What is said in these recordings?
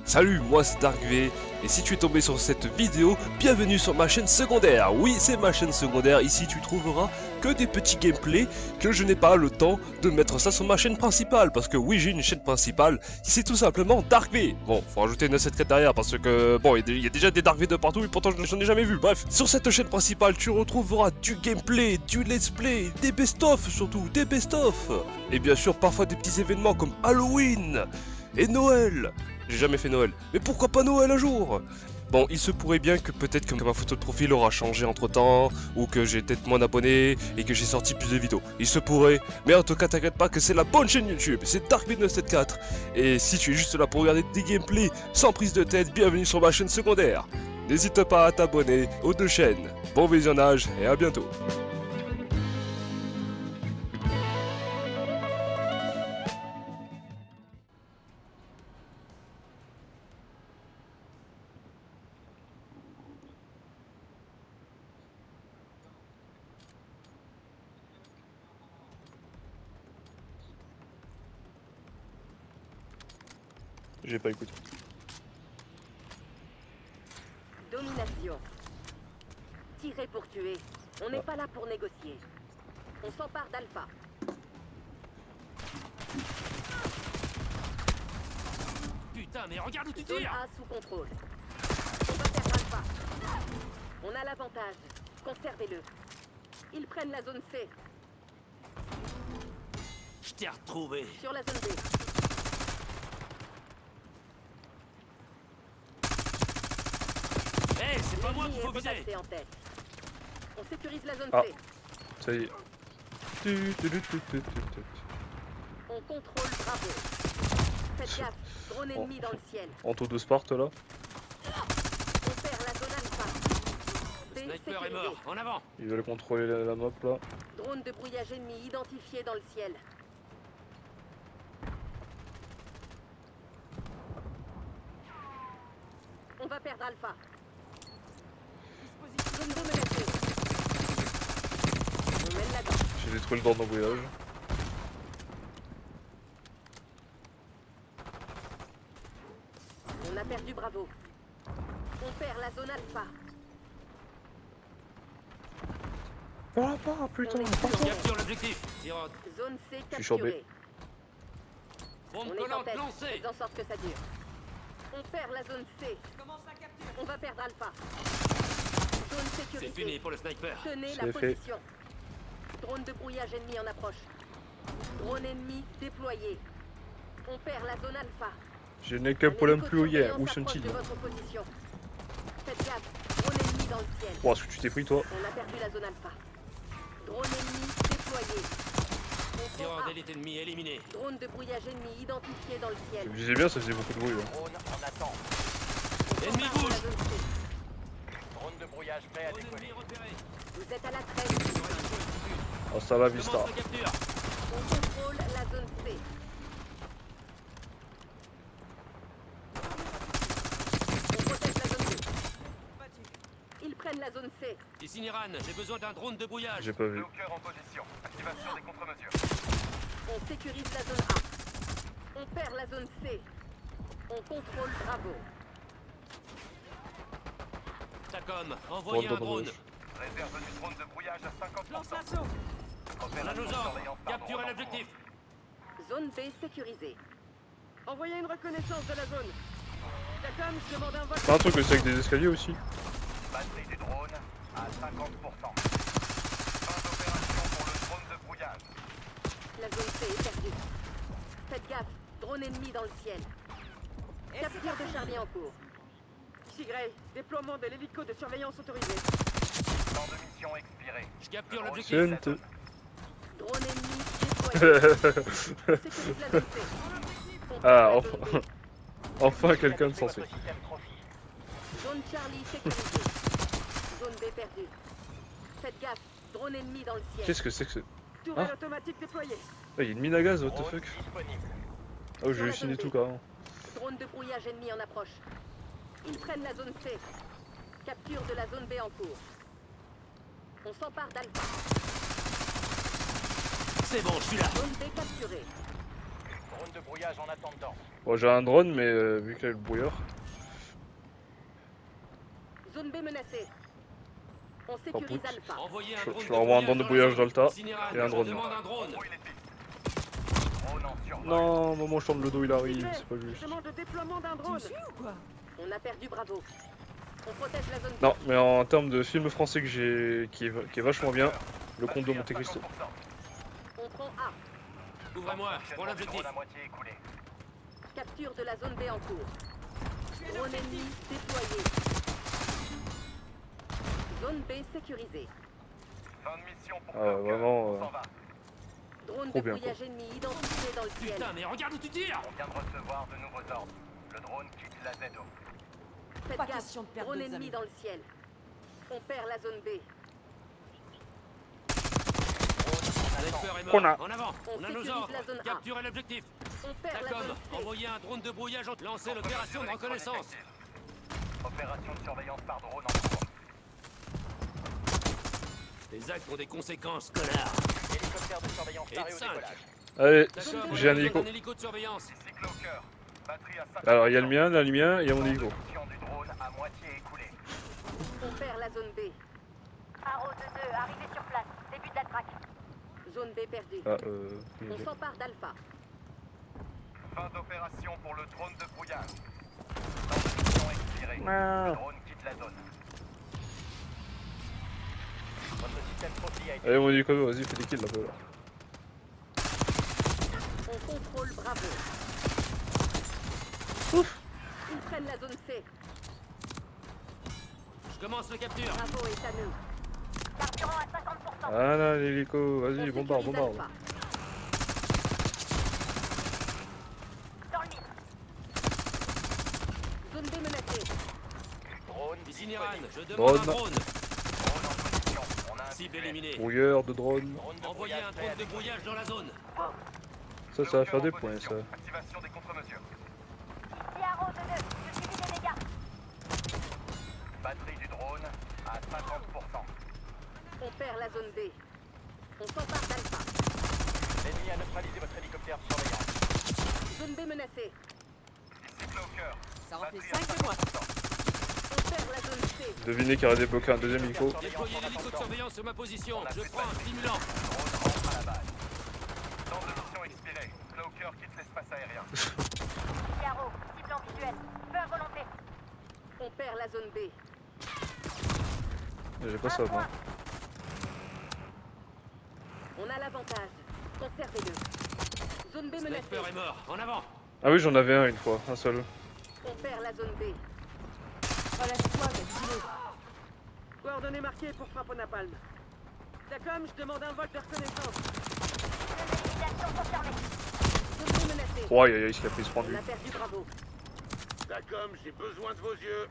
Salut, moi c'est DarkV, et si tu es tombé sur cette vidéo, bienvenue sur ma chaîne secondaire. Oui, c'est ma chaîne secondaire, ici tu trouveras que des petits gameplays que je n'ai pas le temps de mettre ça sur ma chaîne principale. Parce que oui, j'ai une chaîne principale, c'est tout simplement DarkV. Bon, faut rajouter une secrétariat parce que, bon, il y a déjà des DarkV de partout et pourtant je n'en ai jamais vu. Bref, sur cette chaîne principale, tu retrouveras du gameplay, du let's play, des best-of surtout, des best-of. Et bien sûr, parfois des petits événements comme Halloween et Noël. J'ai jamais fait Noël, mais pourquoi pas Noël un jour? Bon, il se pourrait bien que peut-être que ma photo de profil aura changé entre temps, ou que j'ai peut-être moins d'abonnés, et que j'ai sorti plus de vidéos. Il se pourrait, mais en tout cas t'inquiète pas que c'est la bonne chaîne YouTube, c'est DarkV974. Et si tu es juste là pour regarder des gameplays sans prise de tête, bienvenue sur ma chaîne secondaire. N'hésite pas à t'abonner aux deux chaînes. Bon visionnage et à bientôt. J'ai pas écouté. Domination. Tirer pour tuer. On n'est pas là pour négocier. On s'empare d'Alpha. Putain, mais regarde où tu Zone tires! A sous contrôle. On va perdre Alpha. On a l'avantage. Conservez-le. Ils prennent la zone C. Je t'ai retrouvé. Sur la zone B. Eh, c'est pas moi L'ennemi qu'il faut est viser! repassé en tête. On sécurise la zone Ah. C. Ça y est. On contrôle Bravo. Faites gaffe. Drone ennemi dans le ciel. Anto de Sparte là. On perd la zone Alpha. B Sniper est sécurisé. mort, en avant! Ils veulent contrôler la map là. Drone de brouillage ennemi identifié dans le ciel. On va perdre Alpha. Zone 2 menacée. On mène la danse. J'ai détruit le drone en voyage. On a perdu Bravo. On perd la zone Alpha. Ah pas putain. On est Capture l'objectif! Tirode. Zone C suis sur B. capturée. Bombe On est en collante tête. lancée! Faites en sorte que ça dure. On perd la zone C. On va perdre Alpha. Zone C'est sécurisée. fini pour le sniper. Tenez C'est la fait. position. Drone de brouillage ennemi en approche. Drone ennemi déployé. On perd la zone Alpha. Je n'ai qu'un problème plus haut hier. Où sont-ils? sont-ils? Faites gaffe. Drone ennemi dans le ciel. Oh, est-ce que tu t'es pris toi? On a perdu la zone Alpha. Drone ennemi déployé. On prend Tireur A. d'élite ennemi éliminé. Drone de brouillage ennemi identifié dans le Je ciel. me disais bien, ça faisait beaucoup de bruit là. Drone en attente. On Ennemi s'empare de bouge. la zone C. Drone de brouillage prêt à Drone décoller. ennemi repéré. Vous êtes à la traîne. Oh ça va Je Vista. commence la capture. On contrôle la zone C. On protège la zone C. Ils prennent la zone C. Ici Niran, j'ai besoin d'un drone de brouillage. J'ai pas vu. Bloqueur en position. Activation des contre-mesures. On sécurise la zone A. On perd la zone C. On contrôle Bravo. Tacom, envoyez un drone. Réserve du drone de brouillage à 50%. La Opération nos ordres. surveillance par Capturez drone en l'objectif. Zone B sécurisée. Envoyez une reconnaissance de la zone. Tacom, je demande un vol. C'est un truc aussi avec des escaliers aussi. cours. Batterie du drone à 50%. Fin d'opération pour le drone de brouillage. La zone C est perdue. Faites gaffe. Drone ennemi dans le ciel. Capture de Charlie en cours. Tigray, déploiement de l'hélico de surveillance autorisé. Temps de mission expiré. Je capture Le drone l'objectif. quitte la Sente. zone. Drone ennemi déployé. Sécurise la zone C. Contrôle Ah, la enfin, zone B. enfin quelqu'un de sensé. Votre système trophy. Zone Charlie sécurisée. Zone B perdue. Faites gaffe. Drone ennemi dans le ciel. Qu'est-ce que c'est que ce... Tourelle Ah. automatique déployée. Ah, il y a une mine à gaz, what the Drone fuck? disponible. Oh, j'ai halluciné tout carrément. Drone de brouillage ennemi en approche. Ils prennent la zone C. Capture de la zone B en cours. On s'empare d'Alpha. C'est bon, je suis là. Zone B capturée. drone de brouillage en attendant. Bon, j'ai un drone, mais vu qu'il y a le brouillard. Zone B menacée. On sécurise pute. Alpha. Envoyez un Je drone vais avoir un drone de brouillage d'Alta et un drone. Demande un drone. Brouille les pistes. Drone en survol. Non, maman, je tourne le dos, il arrive, Cigré, c'est pas je juste. demande le déploiement d'un drone. On a perdu Bravo. On protège la zone B. Non, mais en termes de film français que j'ai, qui est vachement bien, Le Comte de Batterie à Monte Cristo. 50%. On prend A. Ouvrez-moi, pour Fonctionnement du l'objectif. drone à moitié écoulé. Capture de la zone B en cours. Drone ennemi déployé. Zone B sécurisée. Fin de mission pour Ah ouais, Cloaker. vraiment, On s'en va. Drone Trop de bien, brouillage ennemi identifié dans le ciel. Putain, mais regarde où tu tires. On vient de recevoir de nouveaux ordres. Le drone quitte la ZO. Faites Pas gaffe, question de perdre drone d'autres ennemi amis. dans le ciel. On perd la zone B. Sniper est Qu'on a. mort. En avant. On On a nos sécurise ordres. la zone A. Capturez l'objectif. On perd la Tacom, zone C. envoyez un drone de brouillage. Lancez l'opération de reconnaissance. Opération de surveillance par drone en cours. Les actes ont des conséquences, connard. Hélicoptère de surveillance Et paré au 5. décollage. Allez, Tacom, j'ai un on a hélico. un hélico de surveillance. Ici Cloaker. Batterie à 50%. Alors, il y a le mien, là, le mien, et il y a mon hélico. Position du drone à moitié écoulée. On perd la zone B. Arrow 2-2, arrivé sur place. Début de la traque. Zone B perdue. Ah, On s'empare d'Alpha. Fin d'opération pour le drone de brouillage. Temps de mission expiré. Le drone quitte la zone. Votre système profil a été Allez, mon hélico, vas-y, fais des kills, là, peu, là. On contrôle Bravo. Ils prennent la zone C. Je commence la capture. Bravo est à nous. Carburant à 50%. Ah là, l'hélico, vas-y, On bombarde, sécurise bombarde. Alpha. Dans le mille. Zone B menacée. drone Ici disponible. Niran, je demande un Drone. drone. Drone en position. On a un Cible visuel. éliminée. Brouilleur de drone. Drone de Envoyez un brouillage drone de réalisé. brouillage dans la zone. Ça va faire des points, ça. Activation des contre-mesures. Ici Arrow 2-2, je subis des dégâts. Batterie du drone à 50%. On perd la zone B. On s'empare d'Alpha. L'ennemi a neutralisé votre hélicoptère de surveillance. Zone B menacée. Ici Cloaker. Ça en fait Batterie à 5 de moins. 50%. On perd la zone C. Devinez qui aurait débloqué un deuxième hélico. Déployez l'hélico de surveillance sur ma position. On a Je plus de prends un batterie. stimulant. Drone rentre à la base. Temps de mission expiré. Cloaker quitte l'espace aérien. Ici Arrow, cible en visuel. Feu à volonté. On perd la zone B. J'ai pas ça, moi. On a l'avantage. Conservez-le. Zone B menacée. Sniper est mort. En avant. Ah oui, j'en avais un une fois, un seul. On perd la zone B. Relève-toi, Gazino. Coordonnées marquées pour frappe au napalm. Tacom, je demande un vol de reconnaissance. Localisation confirmée. Zone B menacée. Oh, aïe aïe aïe, il a pris ce On pendu. a perdu Bravo. Tacom, j'ai besoin de vos yeux.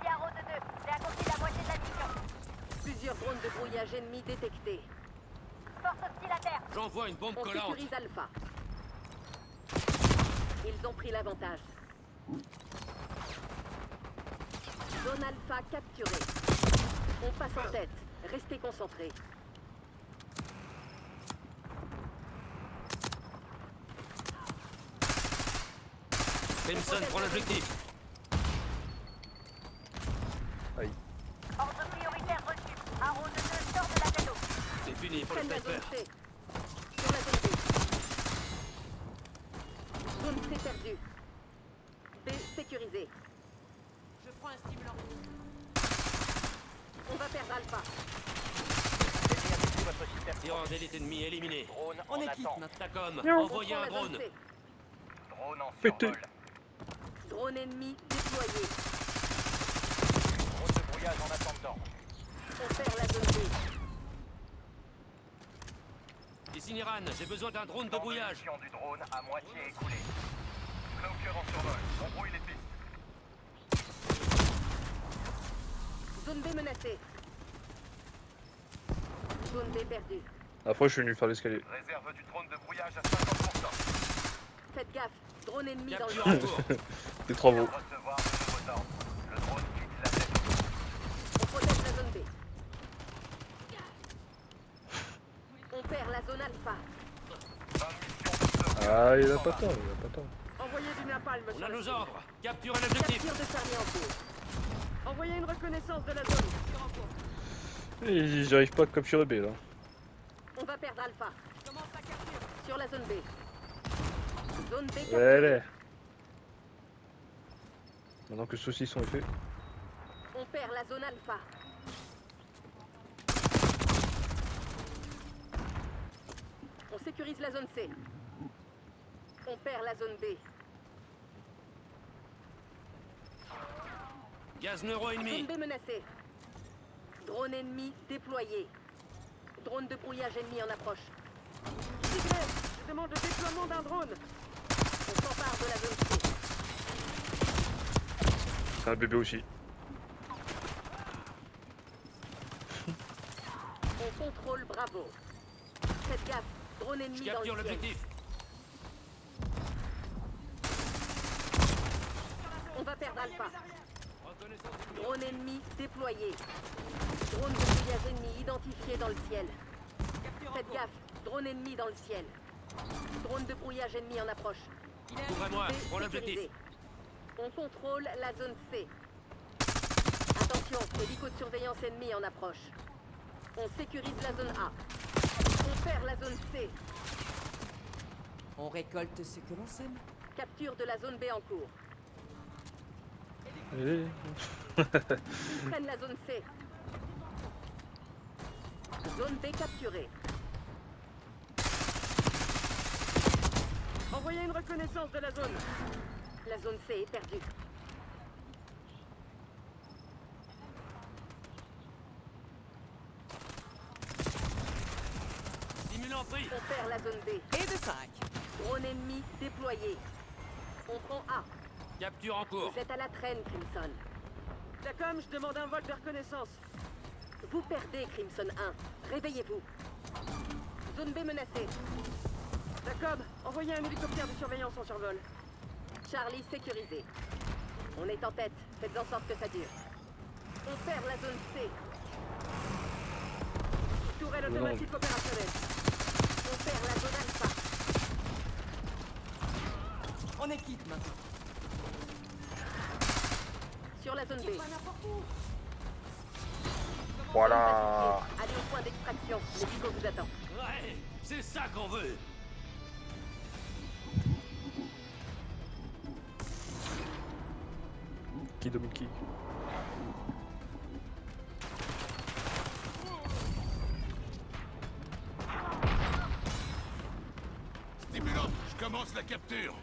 Ici Arrow 2-2, j'ai accompli la moitié de la mission. Plusieurs drones de brouillage ennemis détectés. Force hostile à terre. J'envoie une bombe On collante. sécurise Alpha. Ils ont pris l'avantage. Zone Alpha capturée. On passe en tête. Restez concentrés. Benson prend l'objectif. Ordre prioritaire reçu. Arrow 2-2 sort de la ZO. C'est fini pour le Prennent la zone sniper. C. Sur la zone B. Zone C perdue. B sécurisée. Je prends un stimulant. On va perdre Alpha. L'ennemi a détruit votre système. Tireur d'élite ennemi éliminé. Drone On en est quitte attente. maintenant. Tacom, On envoyez prend un la zone drone. C. Drone en Pété. survol. Drone ennemi déployé. Drone de brouillage en attendant. On perd la zone B. Ici Niran, j'ai besoin d'un drone de Temps de brouillage. mission du drone à moitié écoulé. Cloaker en survol. On brouille les pistes. Zone B menacée. Zone B perdue. Après, je suis venu faire l'escalier. Réserve du drone de brouillage à 50%. Faites gaffe. Drone ennemi dans le Capture en cours. Des travaux. Recevoir de nouveaux ordres. Le drone quitte la ZO. On protège la zone B. On perd la zone Alpha. Fin de mission de Cloaker. Ah, il a pas tort, il a pas tort. Envoyez du napalm On sur a la nos cible. ordres. Capture un objectif. Capture de charnier en cours. Envoyez une reconnaissance de la zone. Et j'arrive pas à capturer B là. On va perdre Alpha. Sur la zone B. Zone B capturée. Allez. Maintenant que le saucisson est fait. On perd la zone Alpha. On sécurise la zone C. On perd la zone B. Gaz neuro Zone ennemi. B menacée. Drone ennemi déployé. Drone de brouillage ennemi en approche. Tigre, je demande le déploiement d'un drone. On s'empare de la zone C. C'est un bébé aussi. On contrôle Bravo. Faites gaffe, drone Je ennemi dans capture le ciel. l'objectif. On va perdre Alpha. Reconnaissance ennemi. Drone ennemi déployé. Drone de brouillage ennemi identifié dans le ciel. Faites gaffe, drone ennemi dans le ciel. Drone de brouillage ennemi en approche. Ouvrez-moi. B Prends l'objectif. sécurisé. On contrôle la zone C. Attention, hélico de surveillance ennemi en approche. On sécurise la zone A. On perd la zone C. On récolte ce que l'on sème. Capture de la zone B en cours. Allez. Ils prennent la zone C. Zone B capturée. Envoyez une reconnaissance de la zone. La zone C est perdue. Stimulant pris. On perd la zone B. Et de 5. Drone ennemi déployé. On prend A. Capture en cours. Vous êtes à la traîne, Crimson. Dacom, je demande un vol de reconnaissance. Vous perdez, Crimson 1. Réveillez-vous. Zone B menacée. Dacom, envoyez un hélicoptère de surveillance en survol. Charlie sécurisé. On est en tête. Faites en sorte que ça dure. On perd la zone C. Tourelle automatique opérationnelle. On perd la zone Alpha. On est quitte maintenant. Sur la zone B. Voilà. Allez au point d'extraction. L'hélico vous attend. Ouais, c'est ça qu'on veut. Qui domine qui? Stimulant, je commence la capture.